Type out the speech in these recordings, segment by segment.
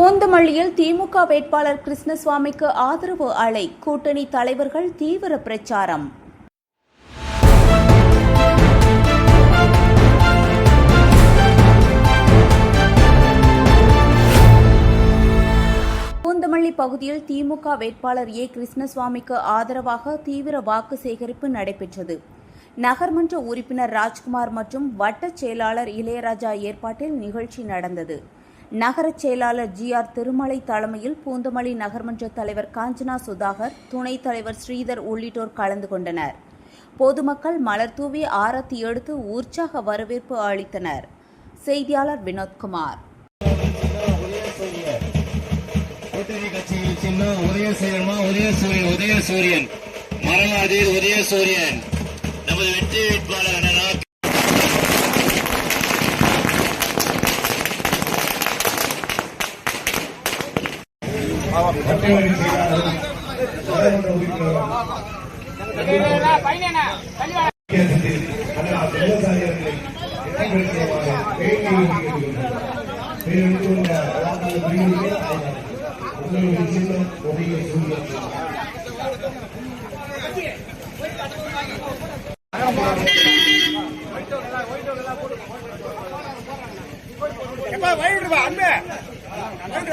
பூந்தமல்லியில் திமுக வேட்பாளர் கிருஷ்ணசுவாமிக்கு ஆதரவு அலை, கூட்டணி தலைவர்கள் தீவிர பிரச்சாரம். பூந்தமல்லி பகுதியில் திமுக வேட்பாளர் கிருஷ்ணசுவாமிக்கு ஆதரவாக தீவிர வாக்கு சேகரிப்பு நடைபெற்றது. நகர்மன்ற உறுப்பினர் ராஜ்குமார் மற்றும் வட்டச் செயலாளர் இளையராஜா ஏற்பாட்டில் நிகழ்ச்சி நடந்தது. நகர செயலாளர் ஜி.ஆர். திருமலை தலைமையில் பூந்தமல்லி நகர்மன்ற தலைவர் காஞ்சனா சுதாகர், துணைத் தலைவர் ஸ்ரீதர் உள்ளிட்டோர் கலந்து கொண்டனர். பொதுமக்கள் மலர் தூவி ஆரத்தி எடுத்து உற்சாக வரவேற்பு அளித்தனர். செய்தியாளர் வினோத்குமார். நமது வெற்றி வேட்பாளர்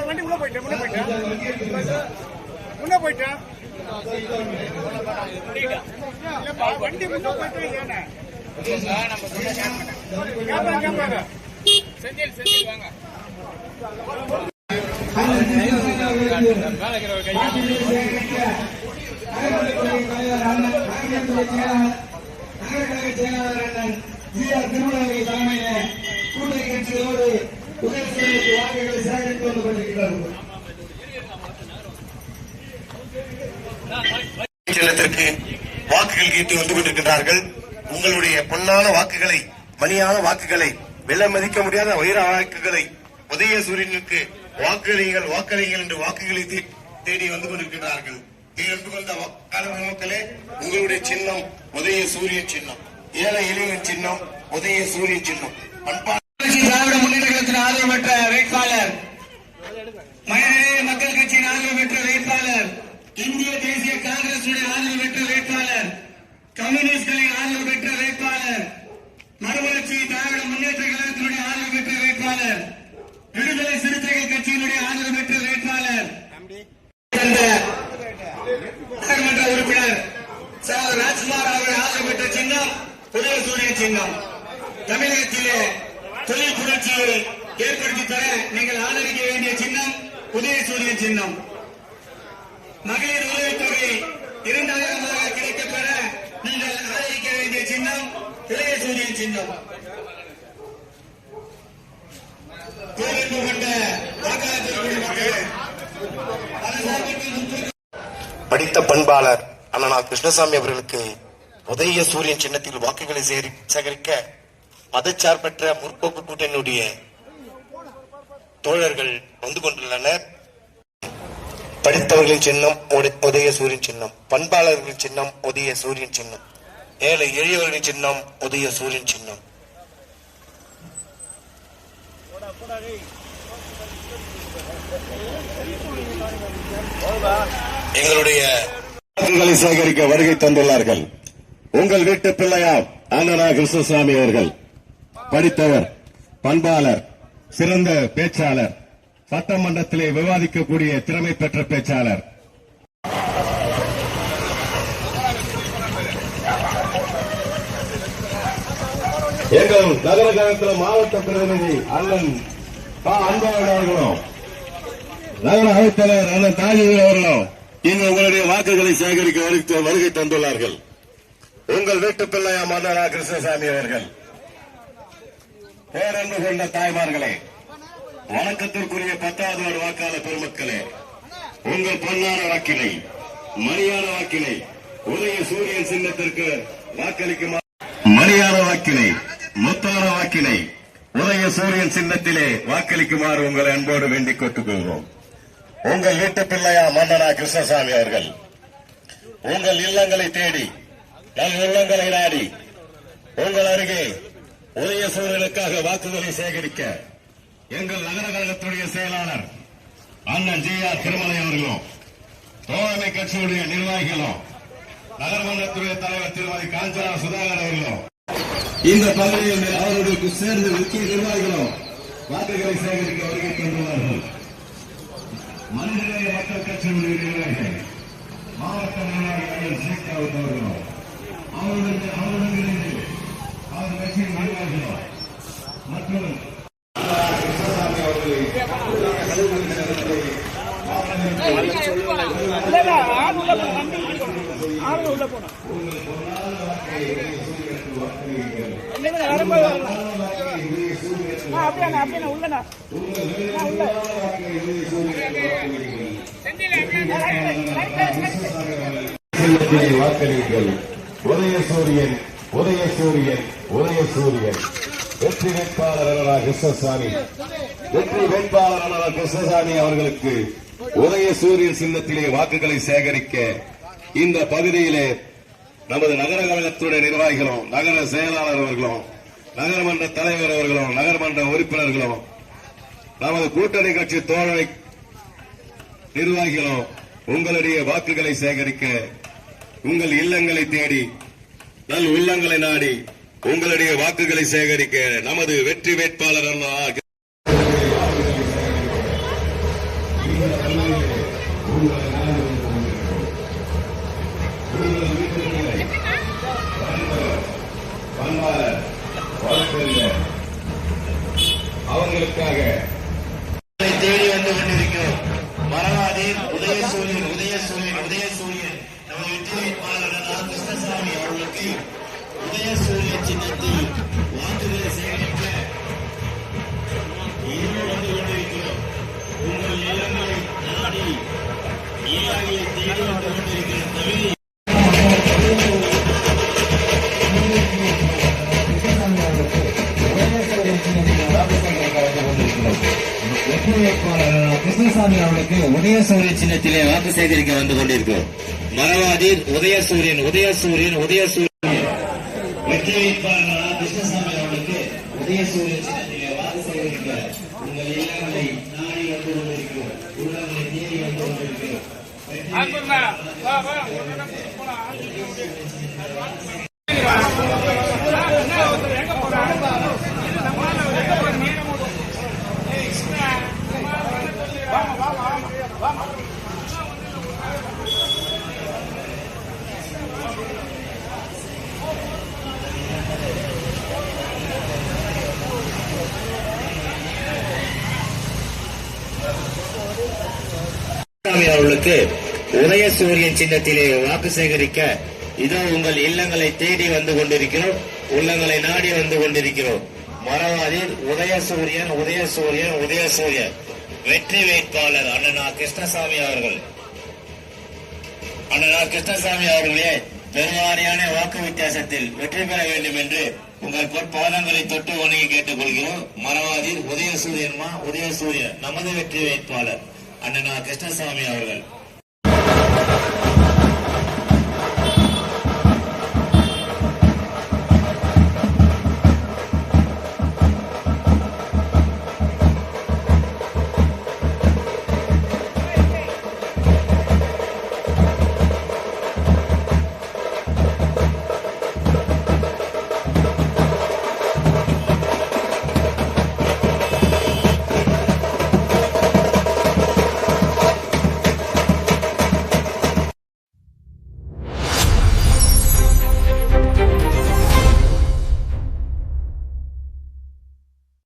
வண்டி உள்ள போயிட்டேன் வண்டி முன்ன போயிட்டேன். செந்தில் வாங்க. சின்னத்திற்கு வாக்குகள் கேட்டு வந்து கொண்டிருக்கிறார்கள். உங்களுடைய பொன்னான வாக்குகளை, மணியான வாக்குகளை, விலை மதிக்க முடியாத வைர வாக்குகளை உதயசூரியனுக்கு வாக்களியுங்கள் என்று வாக்குகளை தேடி வந்து கொண்டிருக்கிறார்கள். மக்களே, உங்களுடைய சின்னம் உதயசூரிய சின்னம், ஏழை எளியன் சின்னம் உதயசூரிய சின்னம். திராவிட முன்னேற்ற கழகத்தின் ஆதரவு பெற்ற வேட்பாளர், மனிதநேய மக்கள் கட்சியின் ஆதரவு பெற்ற வேட்பாளர், இந்திய தேசிய காங்கிரஸ் ஆதரவு பெற்ற வேட்பாளர், கம்யூனிஸ்ட்களின் ஆதரவு பெற்ற வேட்பாளர், மறுமலர்ச்சி திராவிட முன்னேற்ற கழகத்தினுடைய ஆதரவு பெற்ற வேட்பாளர், விடுதலை சிறுத்தைகள் கட்சியினுடைய ஆதரவு பெற்ற வேட்பாளர், நகர்மன்ற உறுப்பினர் ராஜ்குமார் அவர்கள் ஆதரவு பெற்ற சின்னம் உதயசூரிய சின்னம். தமிழகத்திலே தொழில் புரட்சியை ஏற்படுத்தி தர நீங்கள் ஆதரிக்க வேண்டிய சின்னம் உதயசூரிய சின்னம். மகளிர் உதவித்தொகை 2000 கிடைக்கப்பெற நீங்கள் ஆதரிக்க வேண்டிய சின்னம் உதயசூரிய சின்னம். படித்த பண்பாளர் அண்ணா கிருஷ்ணசாமி அவர்களுக்கு உதயசூரியன் சின்னத்தில் வாக்குகளை சேகரிக்க மதச்சார்பற்ற முற்போக்கு கூட்டணியுடைய தோழர்கள் வந்து கொண்டுள்ளனர். படித்தவர்களின் சின்னம் உதயசூரியன் சின்னம், பண்பாளர்களின் சின்னம் உதயசூரியன் சின்னம், ஏழை எளியவர்களின் சின்னம் உதயசூரியன் சின்னம். எங்களுடைய வாக்குகளை சேகரிக்க வருகை தந்துள்ளார்கள். உங்கள் வீட்டு பிள்ளையார் அண்ணா கிருஷ்ணசாமி அவர்கள் படித்தவர், பண்பாளர், சிறந்த பேச்சாளர், சட்டமன்றத்திலே விவாதிக்கக்கூடிய திறமை பெற்ற பேச்சாளர். எங்கள் நகர கழகத்தில் மாவட்ட பிரதிநிதி அண்ணன் அன்பழகன் அவர்களும், நகர அவைத்தலைவர் அண்ணன் தாஜிகள் அவர்களும் இங்கு உங்களுடைய வாக்குகளை சேகரிக்க வருகை தந்துள்ளார்கள். உங்கள் வீட்டு பிள்ளையாம் அண்ணா கிருஷ்ணசாமி அவர்கள். பேரன்பு கொண்ட தாய்மார்களே, வணக்கத்திற்குரிய 10வது வார்டு வாக்காளர் பெருமக்களே, உங்கள் பொன்னான வாக்கினை, மணியான வாக்கினை உதயசூரியன் சின்னத்திற்கு வாக்களிக்குமாறு, மணியான வாக்கினை, முத்தான வாக்கினை உதயசூரியன் சின்னத்திலே வாக்களிக்குமாறு உங்களை அன்போடு வேண்டிக் கொள்கிறோம். உங்கள் வீட்டு பிள்ளையாம் அண்ணா கிருஷ்ணசாமி அவர்கள் உங்கள் இல்லங்களை தேடி, நல் உள்ளங்களை நாடி உங்கள் அருகே உதயசூரியனுக்காக வாக்குகளை சேகரிக்க எங்கள் நகர கழகத்துடைய செயலாளர் அண்ணன் ஜி.ஆர். திருமலை அவர்களும் தோழமை கட்சியுடைய நிர்வாகிகளும் நகர்மன்றத்துடைய தலைவர் திருமதி காஞ்சனா சுதாகர் அவர்களும் இந்த பகுதியில் அவர்களுக்கு சேர்ந்து முக்கிய நிர்வாகிகளும் வாக்குகளை சேகரிக்க வருகை தந்துள்ளார்கள். மனிதநேய மக்கள் கட்சியுடைய நிர்வாகிகள் மாவட்ட நிர்வாகிகள் சீக்காவுக்கு அவர்களும் அவருடன் இணைந்து அவர் கட்சியின் நிர்வாகிகளும் மற்றும் வாக்களிகள். உதயசூரியன் உதயசூரியன் உதயசூரியன். வெற்றி வேட்பாளர் கிருஷ்ணசாமி வெற்றி வேட்பாளர் கிருஷ்ணசாமி அவர்களுக்கு உதயசூரியன் சின்னத்திலே வாக்குகளை சேகரிக்க இந்த பகுதியிலே நமது நகர கழகத்துடைய நிர்வாகிகளும் நகர செயலாளர் அவர்களும் நகர்மன்ற தலைவர் அவர்களும் நகர்மன்ற உறுப்பினர்களும் நமது கூட்டணி கட்சி தோழமை நிர்வாகிகளும் உங்களுடைய வாக்குகளை சேகரிக்க உங்கள் இல்லங்களை தேடி நல் உள்ளங்களை நாடி உங்களுடைய வாக்குகளை சேகரிக்க நமது வெற்றி வேட்பாளர் அவங்களுக்காக தேடி வந்து கொண்டிருக்கிறோம். மரவாதீர் உதயசூரியன் உதயசூரியன் உதயசூரியன் நமது வெற்றி வேட்பாளர் கிருஷ்ணசாமி அவர்களுக்கு உதயசூரியன் சின்னத்தில் வாக்குகளை சேகரிக்க வந்து கொண்டிருக்கிறோம். உங்கள் இல்லங்களை நாடி ஈராகளை தேடி வந்து கொண்டிருக்கிற தகுதி கிருஷ்ணசாமி அவர்களுக்கு உதயசூரியன் சின்னத்திலே வாக்கு சேகரிக்க வந்து கொண்டிருக்கிறோம். மரவாதீர் உதயசூரியன் உதயசூரியன் உதயசூரியன் வெற்றி வேட்பாளர் கிருஷ்ணசாமி அவர்களுக்கு உதயசூரியன் சின்னத்திலே வாக்கு சேகரிக்க உங்கள் இல்லங்களை நாடி வந்து கொண்டிருக்கிறோம். உள்ளங்களை தேடி வந்து கொண்டிருக்கிறோம். அவர்களுக்கு உதயசூரியன் சின்னத்திலே வாக்கு சேகரிக்க இதோ உங்கள் இல்லங்களை தேடி வந்து கொண்டிருக்கிறோம். உள்ளங்களை நாடி வந்து கொண்டிருக்கிறோம். மரவாதீர் உதயசூரியன் உதயசூரியன் உதயசூரியன் வெற்றி வேட்பாளர் அண்ணனா கிருஷ்ணசாமி அவர்கள். அண்ணனா கிருஷ்ணசாமி அவர்களே பெருவாரியான வாக்கு வித்தியாசத்தில் வெற்றி பெற வேண்டும் என்று உங்கள் பொற்பாதங்களை தொட்டு வணங்கி கேட்டுக் கொள்கிறோம். மரவாதீர் உதயசூரியன்மா உதயசூரியன் நமது வெற்றி வேட்பாளர் அண்ணனா கிருஷ்ணசாமி அவர்கள்.